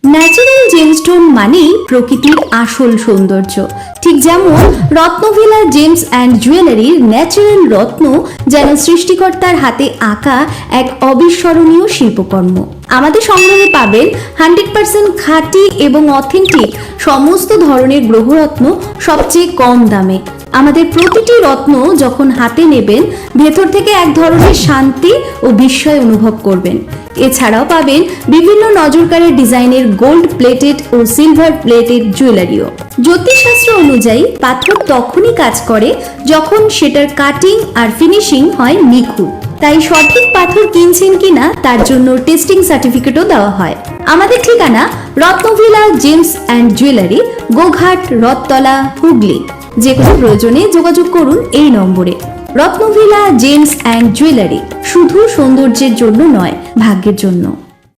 Natural gemstone মানেই প্রকৃতির আসল সৌন্দর্য। ঠিক যেমন রত্নভিলা জেমস অ্যান্ড জুয়েলারির ন্যাচারাল রত্ন যেন সৃষ্টিকর্তার হাতে আঁকা এক অবিস্মরণীয় শিল্পকর্ম। আমাদের সংগ্রহে পাবেন 100% খাঁটি এবং অথেন্টিক সমস্ত ধরনের গ্রহরত্ন সবচেয়ে কম দামে। আমাদের প্রতিটি রত্ন যখন হাতে নেবেন ভেতর থেকে এক ধরনের শান্তি ও বিস্ময় অনুভব করবেন। এছাড়াও পাবেন বিভিন্ন নজরকাড়া ডিজাইনের গোল্ড প্লেটেড ও সিলভার প্লেটেড জুয়েলারিও। জ্যোতিষশাস্ত্র অনুযায়ী পাথর তখনই কাজ করে যখন সেটার কাটিং আর ফিনিশিং হয় নিখুঁত। তাই সঠিক পাথর কিনছেন কিনা তার জন্য টেস্টিং সার্টিফিকেটও দেওয়া হয়। আমাদের ঠিকানা Ratnavila gems and jewellery, Goghat, Rathtala, Hooghly. যে কোনো প্রয়োজনে যোগাযোগ করুন এই নম্বরে। রত্নভিলা জেমস অ্যান্ড জুয়েলারি শুধু সৌন্দর্যের জন্য নয়, ভাগ্যের জন্য।